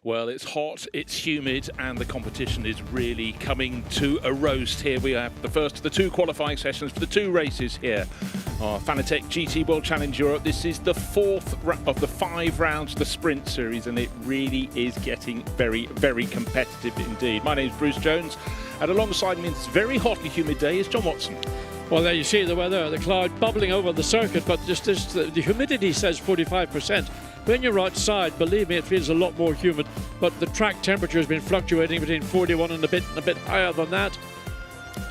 Well, it's hot, it's humid, and the competition is really coming to a roast. Here we have the first of the two qualifying sessions for the two races here. Our Fanatec GT World Challenge Europe. This is the fourth of the 5 rounds of the sprint series, and it really is getting very, very competitive indeed. My name is Bruce Jones, and alongside me this very hot and humid day is John Watson. Well, there you see the weather, the cloud bubbling over the circuit, but the humidity says 45%. When you're outside, believe me, it feels a lot more humid, but the track temperature has been fluctuating between 41 and a bit higher than that.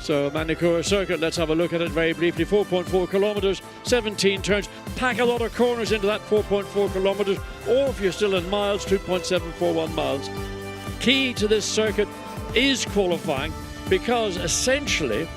So Magny-Cours circuit, let's have a look at it very briefly. 4.4 kilometres, 17 turns, pack a lot of corners into that 4.4 kilometres, or if you're still in miles, 2.741 miles. Key to this circuit is qualifying, because essentially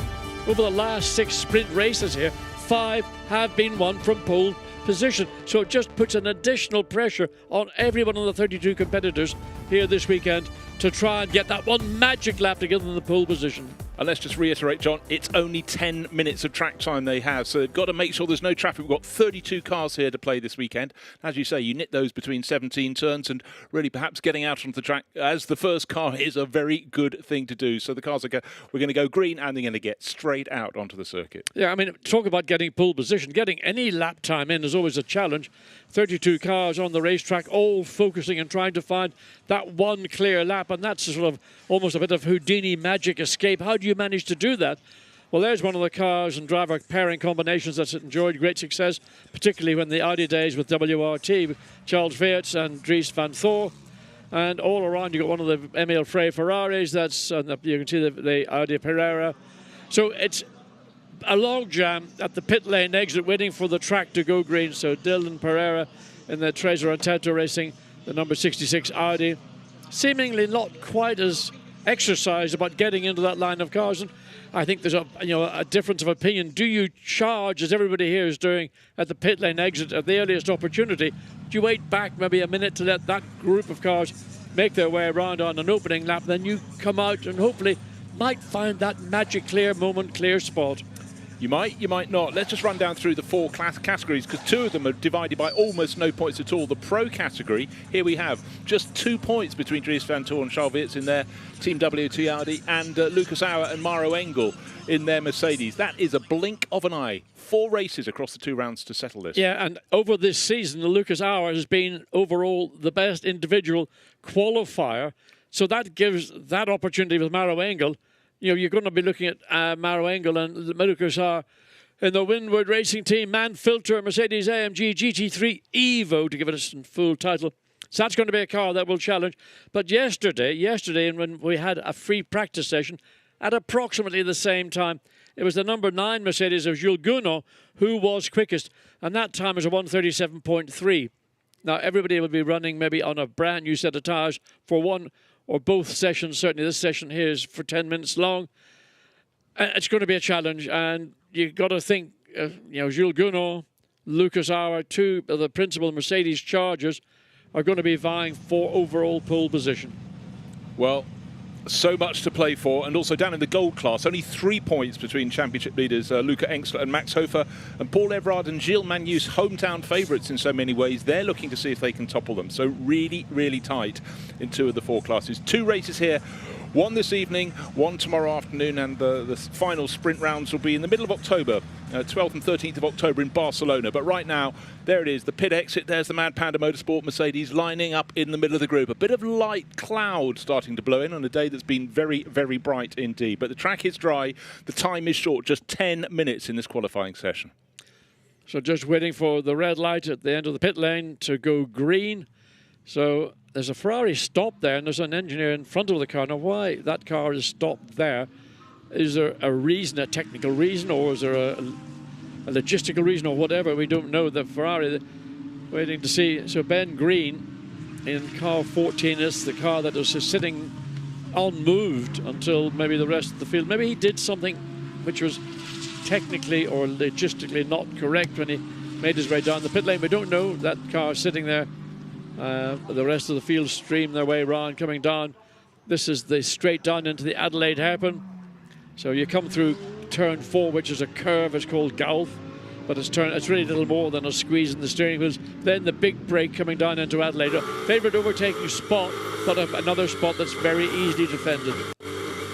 over the last 6 sprint races here, 5 have been won from pole position. So it just puts an additional pressure on every one of the 32 competitors here this weekend to try and get that one magic lap to get them in the pole position. And let's just reiterate, John, it's only 10 minutes of track time they have, so they've got to make sure there's no traffic. We've got 32 cars here to play this weekend. As you say, you knit those between 17 turns, and really perhaps getting out onto the track as the first car is a very good thing to do. So the cars we're going to go green, and they're going to get straight out onto the circuit. Yeah, I mean, talk about getting pole position. Getting any lap time in is always a challenge. 32 cars on the racetrack, all focusing and trying to find that one clear lap, and that's sort of almost a bit of Houdini magic escape. How do you manage to do that? Well, there's one of the cars and driver pairing combinations that's enjoyed great success, particularly when the Audi days with WRT, with Charles Weerts and Dries van Thor. And all around you've got one of the Emil Frey Ferraris, that's you can see the Audi Pereira. So it's a log jam at the pit lane exit waiting for the track to go green. So Dylan Pereira in the Trezor and Tato Racing, the number 66 Audi, seemingly not quite as exercised about getting into that line of cars. And I think there's a difference of opinion. Do you charge, as everybody here is doing, at the pit lane exit at the earliest opportunity? Do you wait back maybe a minute to let that group of cars make their way around on an opening lap, then you come out and hopefully might find that magic clear moment, clear spot? You might not. Let's just run down through the 4 categories, because 2 of them are divided by almost no points at all. The Pro category, here we have just 2 points between Dries van Thor and Charles Weerts in their Team WT Audi, and Lucas Auer and Maro Engel in their Mercedes. That is a blink of an eye. 4 races across the 2 rounds to settle this. Yeah, and over this season, Lucas Auer has been overall the best individual qualifier. So that gives that opportunity with Maro Engel. You know, you're going to be looking at Maro Engel and Lucas Auer in the Windward Racing Team Manfilter Mercedes AMG GT3 Evo, to give it a full title. So that's going to be a car that will challenge. But yesterday, when we had a free practice session at approximately the same time, it was the number 9 Mercedes of Jules Gounod who was quickest, and that time was a 1:37.3. Now, everybody will be running maybe on a brand new set of tyres for one or both sessions. Certainly this session here is for 10 minutes long. It's going to be a challenge, and you've got to think, Jules Gounod, Lucas Auer, 2 of the principal Mercedes chargers, are going to be vying for overall pole position. Well, so much to play for, and also down in the gold class, only 3 points between championship leaders Luca Engstler and Max Hofer, and Paul Everard and Gilles Magnus, hometown favourites in so many ways. They're looking to see if they can topple them. So really, really tight in 2 of the 4 classes. 2 races here, 1 this evening, 1 tomorrow afternoon, and the final sprint rounds will be in the middle of October, 12th and 13th of October in Barcelona. But right now, there it is, the pit exit. There's the Mad Panda Motorsport Mercedes lining up in the middle of the group. A bit of light cloud starting to blow in on a day that's been very, very bright indeed. But the track is dry. The time is short, just 10 minutes in this qualifying session. So just waiting for the red light at the end of the pit lane to go green. So there's a Ferrari stop there, and there's an engineer in front of the car. Now, why that car is stopped there? Is there a reason, a technical reason, or is there a logistical reason, or whatever? We don't know. The Ferrari, waiting to see. So Ben Green in car 14 is the car that was sitting unmoved until maybe the rest of the field. Maybe he did something which was technically or logistically not correct when he made his way down the pit lane. We don't know. That car sitting there. The rest of the field stream their way around, coming down. This is the straight down into the Adelaide hairpin. So you come through turn 4, which is a curve. It's called Gulf, but it's really little more than a squeeze in the steering wheels. Then the big break coming down into Adelaide. Favourite overtaking spot but another spot that's very easily defended.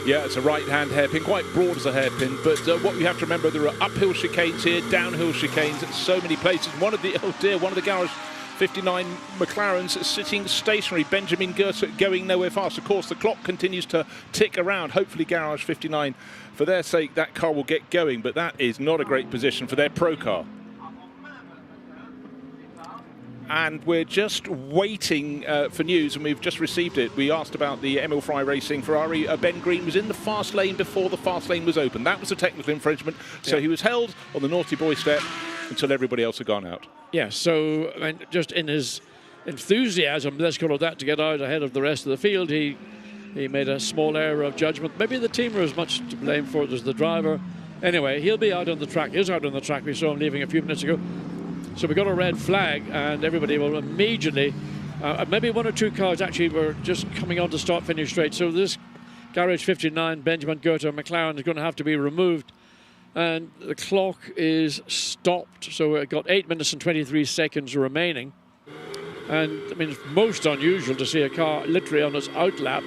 Yeah, it's a right-hand hairpin, quite broad as a hairpin, but what you have to remember, there are uphill chicanes here, downhill chicanes at so many places. One of the Garage 59 McLarens sitting stationary. Benjamin Goethe going nowhere fast. Of course, the clock continues to tick around. Hopefully, Garage 59, for their sake, that car will get going, but that is not a great position for their pro car. And we're just waiting for news, and we've just received it. We asked about the Emil Fry Racing Ferrari. Ben Green was in the fast lane before the fast lane was open. That was a technical infringement, so he was held on the naughty boy step until everybody else had gone out. Yeah, so I mean, just in his enthusiasm, let's call it that, to get out ahead of the rest of the field, he made a small error of judgment. Maybe the team were as much to blame for it as the driver. Anyway, he'll be out on the track. He's out on the track. We saw him leaving a few minutes ago. So we got a red flag, and everybody will immediately, maybe one or two cars actually were just coming on to start-finish straight. So this Garage 59, Benjamin Goethe McLaren, is going to have to be removed. And the clock is stopped. So we've got 8 minutes and 23 seconds remaining. And I mean, it's most unusual to see a car literally on its outlap.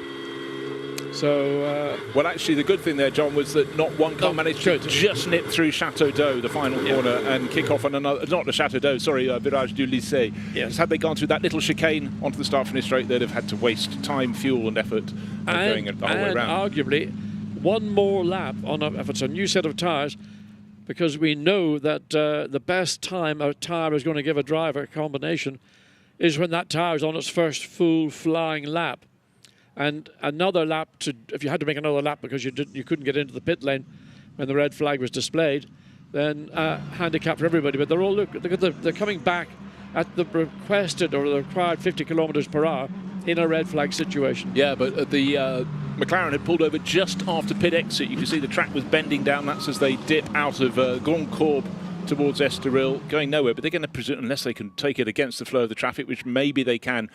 So, well, actually, the good thing there, John, was that not one car managed to just nip through Chateau d'Eau, the final corner, and kick off on another, not the Chateau d'Eau, sorry, Virage du Lycée. Yes. Had they gone through that little chicane onto the start-finish straight, they'd have had to waste time, fuel, and effort going the whole way around. Arguably, one more lap on if it's a new set of tyres, because we know that the best time a tyre is going to give a driver a combination is when that tyre is on its first full flying lap. And another lap, if you had to make another lap because you couldn't get into the pit lane when the red flag was displayed, then handicap for everybody. But they're all they're coming back at the requested or the required 50 kilometers per hour in a red flag situation. Yeah, but the McLaren had pulled over just after pit exit. You can see the track was bending down. That's as they dip out of Grand Courbe towards Estoril, going nowhere. But they're going to presume, unless they can take it against the flow of the traffic, which maybe they can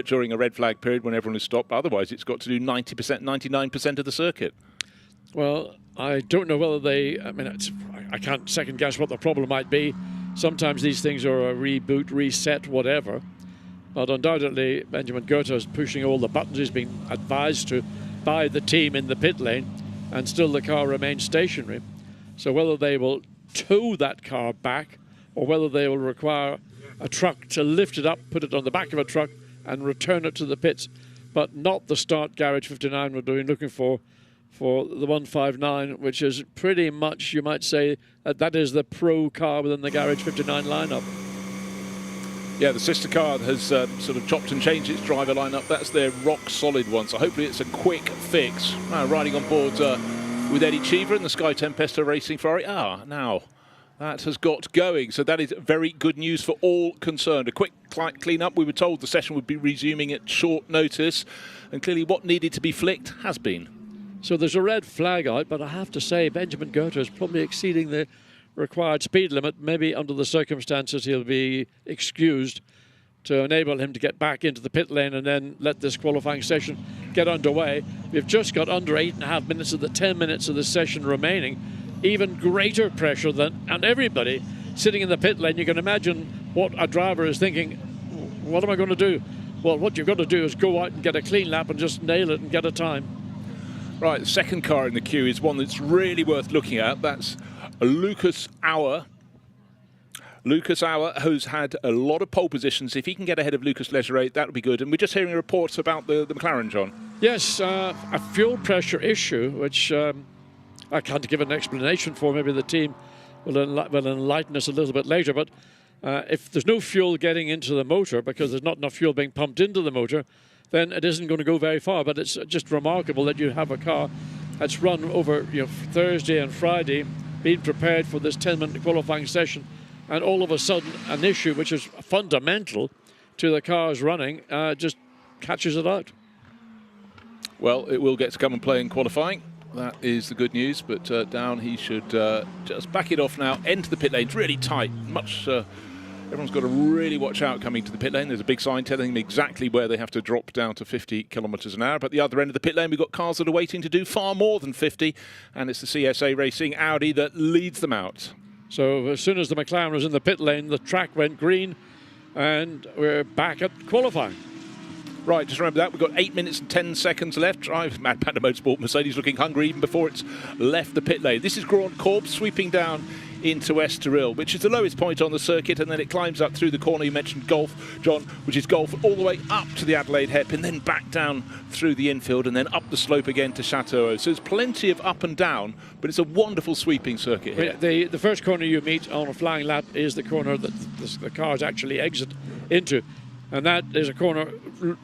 during a red flag period when everyone is stopped. Otherwise, it's got to do 90%, 99% of the circuit. Well, I don't know whether I can't second guess what the problem might be. Sometimes these things are a reboot, reset, whatever. But undoubtedly, Benjamin Goethe is pushing all the buttons he's been advised to by the team in the pit lane, and still the car remains stationary. So whether they will tow that car back or whether they will require a truck to lift it up, put it on the back of a truck and return it to the pits, but not the start Garage 59 we're doing, looking for the 159, which is pretty much, you might say, that is the pro car within the Garage 59 lineup. Yeah, the sister car has sort of chopped and changed its driver lineup. That's their rock-solid one, so hopefully it's a quick fix. Riding on board with Eddie Cheever and the Sky Tempesta Racing Ferrari. Now that has got going, so that is very good news for all concerned. A quick clean-up. We were told the session would be resuming at short notice, and clearly what needed to be flicked has been. So there's a red flag out, but I have to say Benjamin Goethe is probably exceeding the required speed limit. Maybe under the circumstances he'll be excused to enable him to get back into the pit lane and then let this qualifying session get underway. We've just got under 8.5 minutes of the 10 minutes of the session remaining. Even greater pressure and everybody sitting in the pit lane. You can imagine what a driver is thinking, what am I going to do? Well, what you've got to do is go out and get a clean lap and just nail it and get a time. Right, the second car in the queue is one that's really worth looking at. That's Lucas Auer. Lucas Auer, who's had a lot of pole positions. If he can get ahead of Lucas Leggeret, that would be good. And we're just hearing reports about the McLaren, John. Yes, a fuel pressure issue, which I can't give an explanation for. Maybe the team will enlighten us a little bit later. But if there's no fuel getting into the motor because there's not enough fuel being pumped into the motor, then it isn't going to go very far. But it's just remarkable that you have a car that's run over Thursday and Friday, being prepared for this 10-minute qualifying session, and all of a sudden an issue which is fundamental to the car's running just catches it out. Well, it will get to come and play in qualifying. That is the good news, but down he should just back it off now, enter the pit lane. It's really tight, everyone's got to really watch out coming to the pit lane. There's a big sign telling them exactly where they have to drop down to 50 kilometres an hour. But at the other end of the pit lane, we've got cars that are waiting to do far more than 50, and it's the CSA Racing Audi that leads them out. So as soon as the McLaren was in the pit lane, the track went green, and we're back at qualifying. Right, just remember that. We've got 8 minutes and 10 seconds left. Drive Mad Panda Motorsport Mercedes looking hungry even before it's left the pit lane. This is Grand-Cours sweeping down into Estoril, which is the lowest point on the circuit, and then it climbs up through the corner. You mentioned Golf, John, which is Golf, all the way up to the Adelaide hairpin, then back down through the infield, and then up the slope again to Chateau. So there's plenty of up and down, but it's a wonderful sweeping circuit here. The first corner you meet on a flying lap is the corner that the cars actually exit into, and that is a corner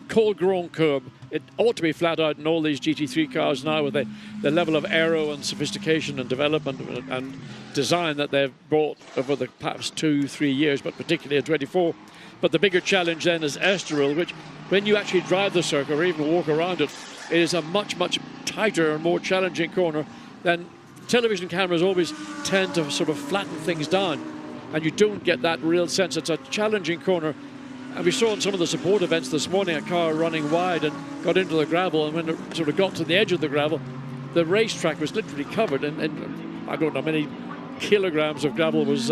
called Grand-Cours. It ought to be flat out in all these GT3 cars now with the level of aero and sophistication and development and design that they've brought over the past 2-3 years, but particularly in 24. But the bigger challenge then is Estoril, which when you actually drive the circuit or even walk around it, it is a much, much tighter and more challenging corner than television cameras always tend to sort of flatten things down, and you don't get that real sense. It's a challenging corner. And we saw in some of the support events this morning a car running wide and got into the gravel, and when it sort of got to the edge of the gravel, the racetrack was literally covered, and I don't know how many kilograms of gravel was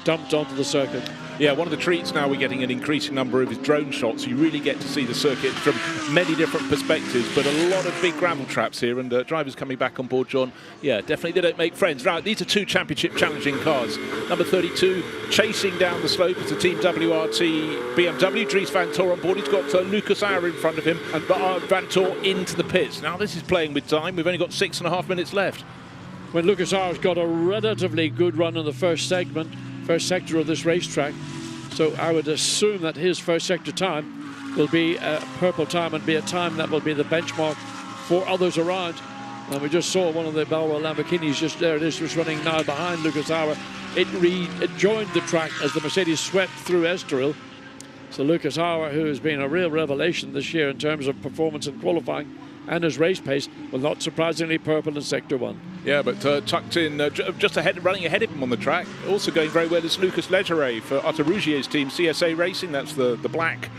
dumped onto the circuit. Yeah, one of the treats now, we're getting an increasing number of his drone shots. You really get to see the circuit from many different perspectives, but a lot of big gravel traps here, and drivers coming back on board, John. Yeah, definitely they don't make friends. Right, these are two championship challenging cars. Number 32 chasing down the slope is the Team WRT BMW. Dries Van Tor on board. He's got Lucas Auer in front of him, and Van Tor into the pits. Now this is playing with time. We've only got 6.5 minutes left. When Lucas Auer's got a relatively good run in the first sector of this racetrack, so I would assume that his first sector time will be a purple time and be a time that will be the benchmark for others around. And we just saw one of the Balwell Lamborghinis just there. It is just running now behind Lucas Auer. It joined the track as the Mercedes swept through Estoril. So Lucas Auer, who has been a real revelation this year in terms of performance and qualifying and his race pace, will not surprisingly purple in Sector 1. Yeah, but tucked in, just ahead, running ahead of him on the track. Also going very well is Lucas Legeret for Otto Rougier's team, CSA Racing. That's the black,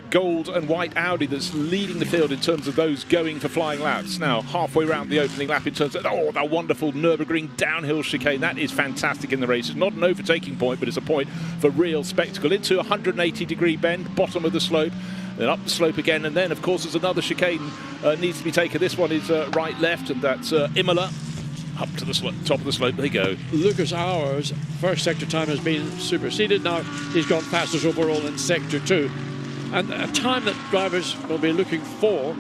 gold and white Audi that's leading the field in terms of those going for flying laps. Now, halfway around the opening lap in terms of, that wonderful Nürburgring downhill chicane. That is fantastic in the race. It's not an overtaking point, but it's a point for real spectacle. Into a 180-degree bend, bottom of the slope. Then up the slope again, and then of course there's another chicane needs to be taken. This one is right-left, and that's Imola. Up to the top of the slope they go. Lucas Auer's first sector time has been superseded. Now he's gone fastest overall in Sector 2. And a time that drivers will be looking for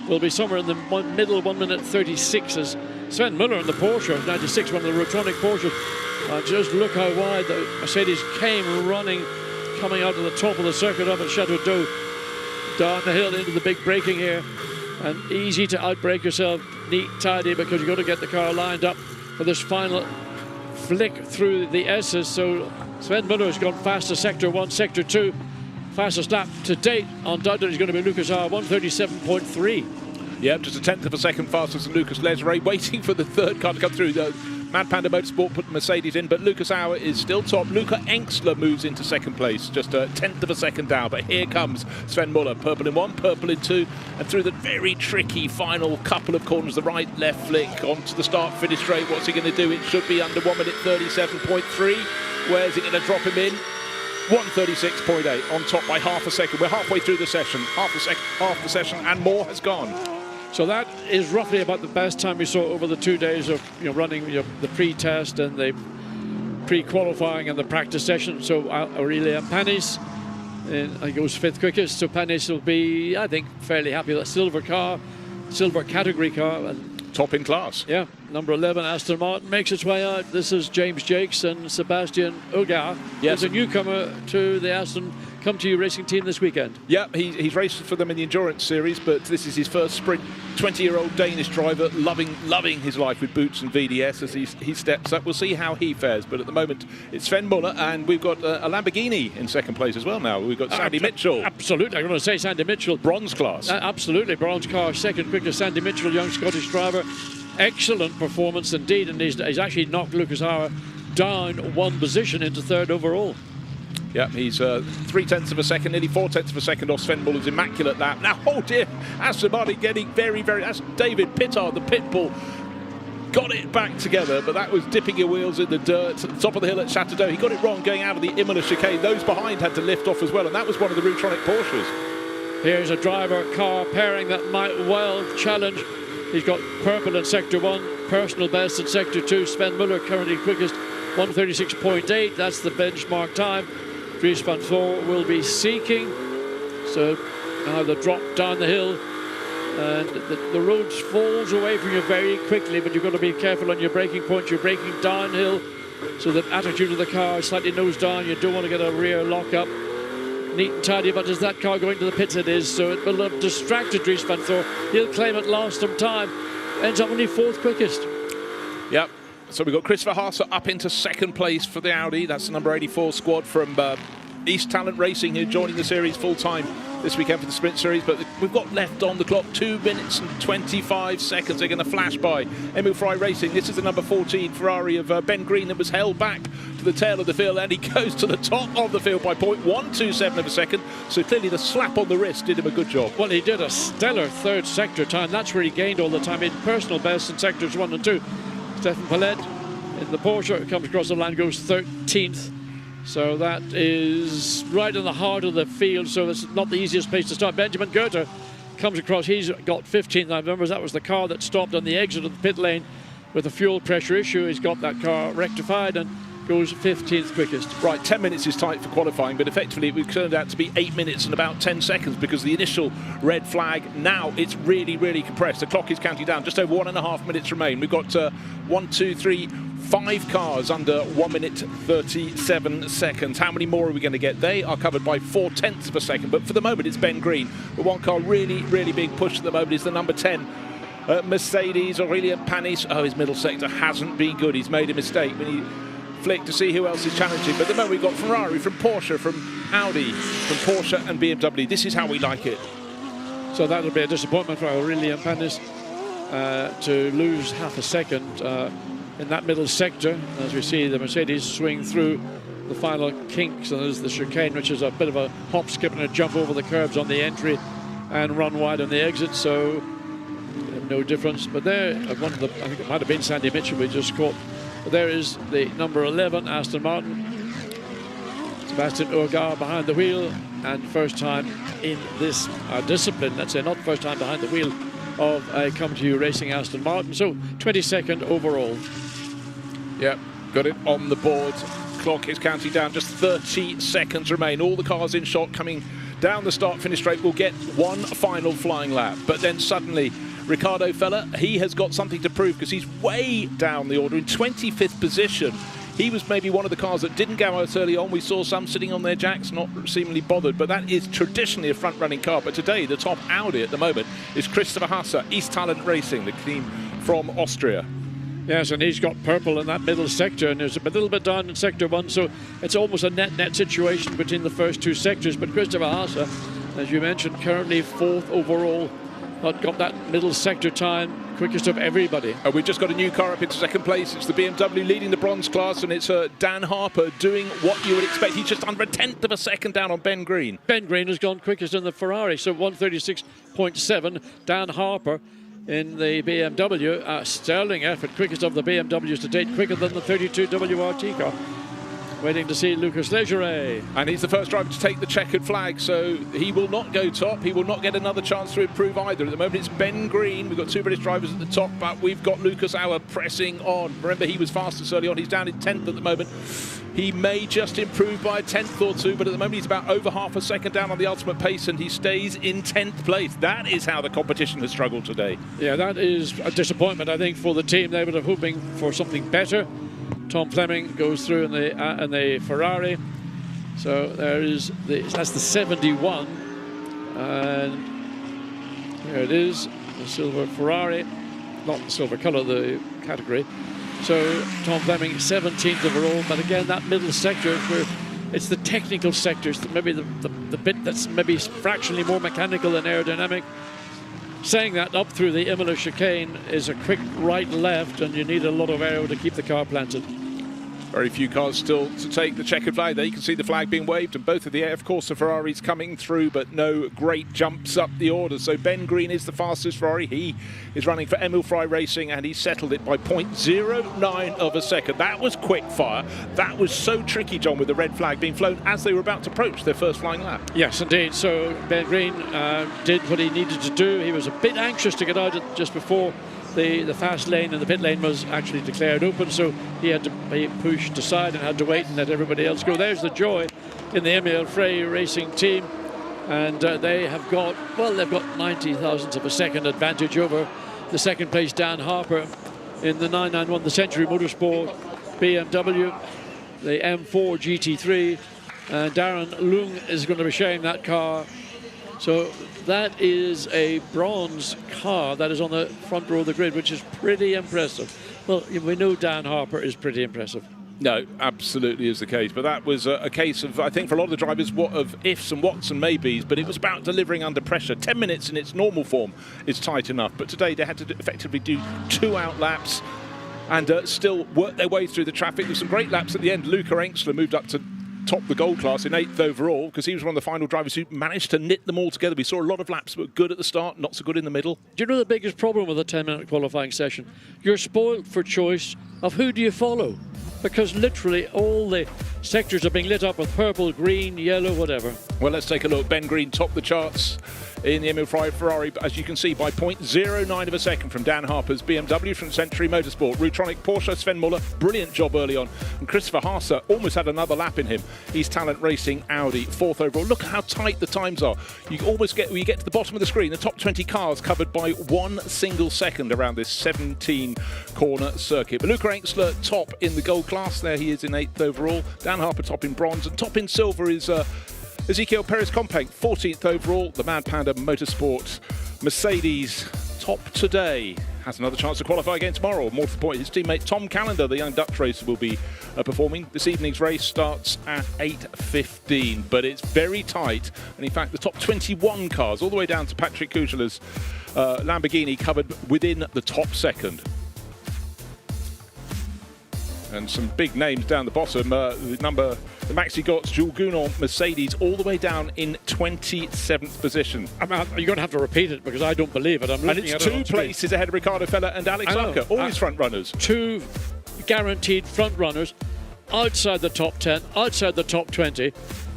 will be somewhere in the middle, 1 minute 36, as Sven Muller in the Porsche 96, one of the Rotronic Porsches. Just look how wide the Mercedes came running, coming out of the top of the circuit up at Chateau d'Eau. Down the hill into the big braking here, and easy to outbrake yourself, neat, tidy, because you've got to get the car lined up for this final flick through the S's. So Sven Muller has gone fastest Sector 1, Sector 2. Fastest lap to date, undoubtedly, is going to be Lucas Auer, 1:37.3. Yep, just a tenth of a second faster than Lucas Legeret, waiting for the third car to come through. Mad Panda Motorsport put Mercedes in, but Lucas Auer is still top. Luca Engstler moves into second place, just a tenth of a second down. But here comes Sven Muller, purple in 1, purple in 2, and through the very tricky final couple of corners, the right-left flick onto the start-finish straight. What's he going to do? It should be under 1 minute 37.3. Where's it going to drop him in? 1:36.8, on top by half a second. We're halfway through the session. Half the session, and more has gone. So that is roughly about the best time we saw over the 2 days of running the pre-test and the pre-qualifying and the practice session. So Aurelien Panis he goes 5th quickest. So Panis will be, I think, fairly happy with that silver category car. And top in class. Yeah, number 11 Aston Martin makes its way out. This is James Jakes and Sebastian Ogier. Yes, a newcomer to the Aston Come To You racing team this weekend. Yeah, he's raced for them in the endurance series, but this is his first sprint. 20-year-old Danish driver, loving his life with boots and VDS as he steps up. We'll see how he fares, but at the moment it's Sven Muller, and we've got a Lamborghini in second place as well now. We've got Sandy Mitchell. Absolutely, I'm going to say Sandy Mitchell. Bronze class. Absolutely, bronze car, second quickest. Sandy Mitchell, young Scottish driver. Excellent performance indeed, and he's actually knocked Lucas Auer down 1 position into 3rd overall. Yeah, he's 3/10 of a second, nearly 4/10 of a second off Sven Muller's immaculate lap. Now, oh dear, Aston Martin getting very, that's David Pittard, the pit bull. Got it back together, but that was dipping your wheels in the dirt at the top of the hill at Chateau d'Eau. He got it wrong going out of the Imola chicane. Those behind had to lift off as well, and that was one of the Rotronic Porsches. Here's a driver car pairing that might well challenge. He's got purple in Sector 1, personal best in Sector 2. Sven Muller currently quickest, 1:36.8. That's the benchmark time. Dries van Voor will be seeking. So now the drop down the hill. And the road falls away from you very quickly, but you've got to be careful on your braking point. You're braking downhill, so the attitude of the car is slightly nose down. You don't want to get a rear lock-up. Neat and tidy, but is that car going to the pits? It is, so it will have distracted Dries van Voor. He'll claim it lost some time. Ends up only 4th quickest. Yep. So we've got Christopher Haase up into 2nd place for the Audi. That's the number 84 squad from East Talent Racing, who are joining the series full-time this weekend for the Sprint Series. But we've got left on the clock 2 minutes and 25 seconds. They're going to flash by. Emil Frey Racing. This is the number 14 Ferrari of Ben Green that was held back to the tail of the field, and he goes to the top of the field by 0.127 of a second. So clearly the slap on the wrist did him a good job. Well, he did a stellar 3rd sector time. That's where he gained all the time. He had personal best in sectors 1 and 2. Stefan Pallet in the Porsche comes across the line, goes 13th. So that is right in the heart of the field, so it's not the easiest place to start. Benjamin Goethe comes across, he's got 15th. I remember that was the car that stopped on the exit of the pit lane with a fuel pressure issue. He's got that car rectified and goes 15th quickest. Right, 10 minutes is tight for qualifying, but effectively it turned out to be 8 minutes and about 10 seconds because the initial red flag, now it's really, really compressed. The clock is counting down. Just over 1.5 minutes remain. We've got 5 cars under 1 minute 37 seconds. How many more are we going to get? They are covered by 0.4 of a second, but for the moment it's Ben Green. The one car really, really being pushed at the moment is the number 10 Mercedes, Aurelien Panis. Oh, his middle sector hasn't been good. He's made a mistake when he flicked to see who else is challenging. But at the moment we've got Ferrari, from Porsche, from Audi, from Porsche and BMW. This is how we like it. So that'll be a disappointment for Aurelien Panis to lose half a second in that middle sector, as we see the Mercedes swing through the final kinks. And there's the chicane, which is a bit of a hop, skip and a jump over the curbs on the entry and run wide on the exit, so no difference. But there, one of the, I think it might have been Sandy Mitchell we just caught. But there is the number 11 Aston Martin, Sebastian Ogier behind the wheel, and first time in this discipline, let's say, not first time behind the wheel of a come-to-you racing Aston Martin. So 22nd overall. Yep, got it on the board. Clock is counting down, just 30 seconds remain. All the cars in shot coming down the start-finish straight will get one final flying lap. But then suddenly, Ricardo Feller, he has got something to prove because he's way down the order in 25th position. He was maybe one of the cars that didn't go out early on. We saw some sitting on their jacks, not seemingly bothered, but that is traditionally a front-running car. But today, the top Audi at the moment is Christopher Haase, East Talent Racing, the team from Austria. Yes, and he's got purple in that middle sector, and there's a little bit down in sector 1, so it's almost a net-net situation between the first 2 sectors. But Christopher Haase, as you mentioned, currently 4th overall, not got that middle sector time, quickest of everybody. We've just got a new car up into 2nd place. It's the BMW leading the bronze class, and it's Dan Harper doing what you would expect. He's just under 1/10 of a second down on Ben Green. Ben Green has gone quickest in the Ferrari, so 1:36.7. Dan Harper in the BMW, a sterling effort, quickest of the BMWs to date, quicker than the 32 WRT car. Waiting to see Lucas Legeret. And he's the first driver to take the checkered flag, so he will not go top. He will not get another chance to improve either. At the moment, it's Ben Green. We've got 2 British drivers at the top, but we've got Lucas Auer pressing on. Remember, he was fastest early on. He's down in 10th at the moment. He may just improve by a 10th or 2, but at the moment, he's about over half a second down on the ultimate pace, and he stays in 10th place. That is how the competition has struggled today. Yeah, that is a disappointment, I think, for the team. They were hoping for something better. Tom Fleming goes through in the Ferrari, so that's the 71, and here it is, the silver Ferrari, not the silver colour, the category. So Tom Fleming 17th overall, but again that middle sector where it's the technical sectors, maybe the bit that's maybe fractionally more mechanical than aerodynamic. Saying that, up through the Imola chicane is a quick right-left, and you need a lot of aero to keep the car planted. Very few cars still to take the checkered flag. There you can see the flag being waved, and both of the AF Corse Ferraris coming through, but no great jumps up the order. So Ben Green is the fastest Ferrari. He is running for Emil Frey Racing, and he settled it by 0.09 of a second. That was quick fire. That was so tricky, John, with the red flag being flown as they were about to approach their first flying lap. Yes, indeed. So Ben Green did what he needed to do. He was a bit anxious to get out just before the fast lane, and the pit lane was actually declared open, so he had to be pushed aside and had to wait and let everybody else go. There's the joy in the Emil Frey Racing team, and they have got, well, they've got 90 thousandths of a second advantage over the second place Dan Harper in the 991, the Century Motorsport BMW, the M4 GT3, and Darren Lung is going to be sharing that car. So that is a bronze car that is on the front row of the grid, which is pretty impressive. Well, we know Dan Harper is pretty impressive. No, absolutely is the case. But that was a case of, I think, for a lot of the drivers, what of ifs and whats and maybes. But it was about delivering under pressure. 10 minutes in its normal form is tight enough. But today they had to effectively do 2 out laps and still work their way through the traffic. There were some great laps at the end. Luca Engstler moved up to top the gold class in 8th overall, because he was one of the final drivers who managed to knit them all together. We saw a lot of laps that were good at the start, not so good in the middle. Do you know the biggest problem with a 10-minute qualifying session? You're spoiled for choice of who do you follow, because literally all the sectors are being lit up with purple, green, yellow, whatever. Well, let's take a look. Ben Green topped the charts in the Emil Frey Ferrari, as you can see, by 0.09 of a second from Dan Harper's BMW from Century Motorsport. Rutronic Porsche, Sven Muller, brilliant job early on. And Christopher Haase almost had another lap in him. He's Talent Racing Audi, 4th overall. Look how tight the times are. You almost get, when you get to the bottom of the screen, the top 20 cars covered by 1 single second around this 17-corner circuit. But Luca Engstler top in the gold class. There he is in 8th overall. Dan Harper top in bronze, and top in silver is Ezequiel Perez Compang, 14th overall. The Mad Panda Motorsport Mercedes top today. Has another chance to qualify again tomorrow. More to the point, his teammate Tom Callender, the young Dutch racer, will be performing. This evening's race starts at 8:15, but it's very tight. And in fact, the top 21 cars, all the way down to Patrick Kujala's Lamborghini, covered within the top second. And some big names down the bottom. The Magny-Cours Jules Gounon Mercedes all the way down in 27th position. You're going to have to repeat it because I don't believe it. And it's 2 places ahead of Ricardo Feller and Alex Larker, all his front runners. 2 guaranteed front runners outside the top 10, outside the top 20.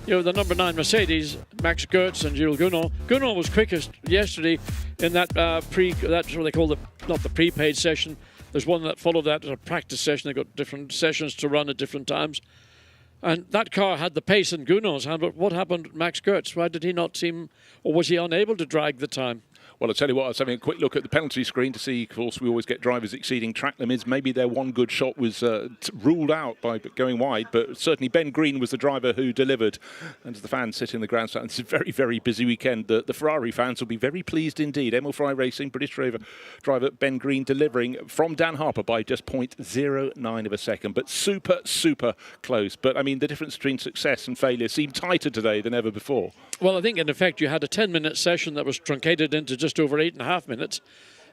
You know, the number 9 Mercedes, Max Goertz and Jules Gounon. Gounon was quickest yesterday in that that's what they call not the prepaid session. There's one that followed that, a practice session. They've got different sessions to run at different times. And that car had the pace in Gounon's hand, but what happened to Max Goertz? Why did he not seem, or was he unable to drag the time? Well, I'll tell you what, I was having a quick look at the penalty screen to see, of course, we always get drivers exceeding track limits. Maybe their one good shot was ruled out by going wide, but certainly Ben Green was the driver who delivered. And as the fans sit in the grandstand, it's a very, very busy weekend. The Ferrari fans will be very pleased indeed. Emil Frey Racing, British driver Ben Green delivering from Dan Harper by just 0.09 of a second, but super, super close. But, I mean, the difference between success and failure seemed tighter today than ever before. Well, I think, in effect, you had a 10-minute session that was truncated into just over 8.5 minutes.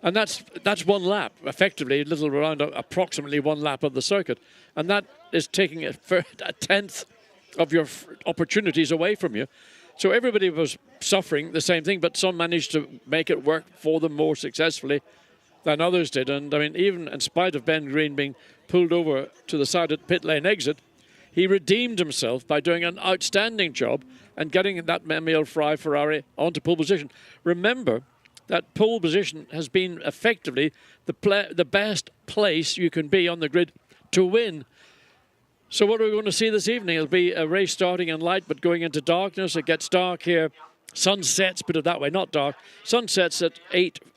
And that's one lap, effectively, a little around approximately 1 lap of the circuit. And that is taking a tenth of your opportunities away from you. So everybody was suffering the same thing, but some managed to make it work for them more successfully than others did. And, I mean, even in spite of Ben Green being pulled over to the side at pit lane exit, he redeemed himself by doing an outstanding job and getting that Emil Frey Ferrari onto pole position. Remember that pole position has been effectively the best place you can be on the grid to win. So what are we going to see this evening? It'll be a race starting in light but going into darkness. It gets dark here. Sun sets, put it that way, not dark. Sun sets at 20:45,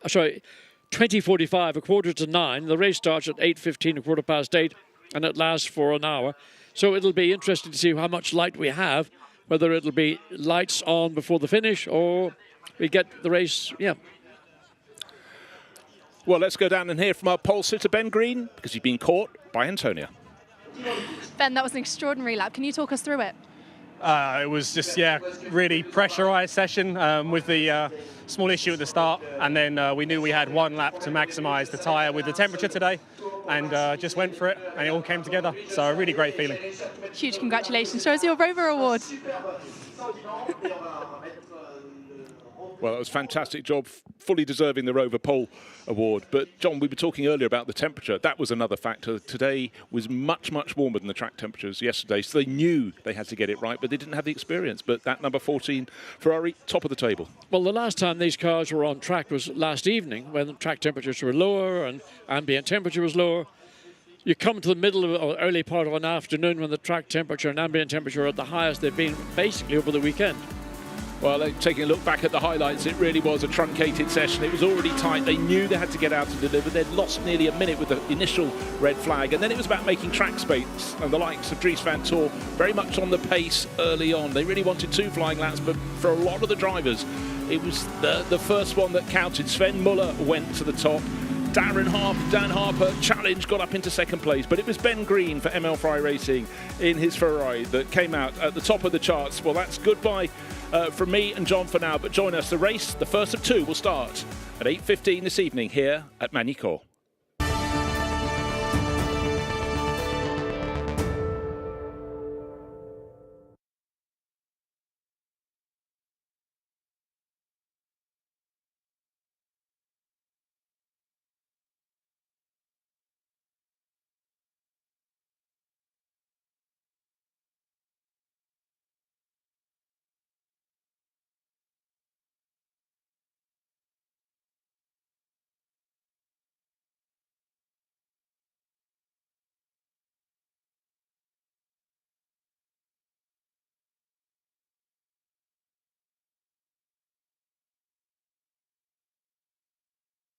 9:15. The race starts at 8:15, 8:15, and it lasts for an hour. So it'll be interesting to see how much light we have, whether it'll be lights on before the finish or we get the race, yeah. Well, let's go down and hear from our pole sitter, Ben Green, because he's been caught by Antonia. Ben, that was an extraordinary lap. Can you talk us through it? It was just, really pressurised session with the small issue at the start. And then we knew we had 1 lap to maximise the tyre with the temperature today. and just went for it, and it all came together. So a really great feeling. Huge congratulations. Show us your Rover Award. Well, it was a fantastic job, fully deserving the Rover Pole Award. But, John, we were talking earlier about the temperature. That was another factor. Today was much, much warmer than the track temperatures yesterday, so they knew they had to get it right, but they didn't have the experience. But that number 14 Ferrari, top of the table. Well, the last time these cars were on track was last evening, when the track temperatures were lower and ambient temperature was lower. You come to the middle of or early part of an afternoon when the track temperature and ambient temperature are at the highest they've been basically over the weekend. Well, taking a look back at the highlights, it really was a truncated session. It was already tight. They knew they had to get out and deliver. They'd lost nearly a minute with the initial red flag. And then it was about making track space. And the likes of Dries van Tor very much on the pace early on. They really wanted 2 flying laps, but for a lot of the drivers, it was the first one that counted. Sven Muller went to the top. Dan Harper challenged, got up into second place, but it was Ben Green for ML Fry Racing in his Ferrari that came out at the top of the charts. Well, that's goodbye from me and John for now, but join us. The race, the first of 2, will start at 8:15 this evening here at Magny-Cours.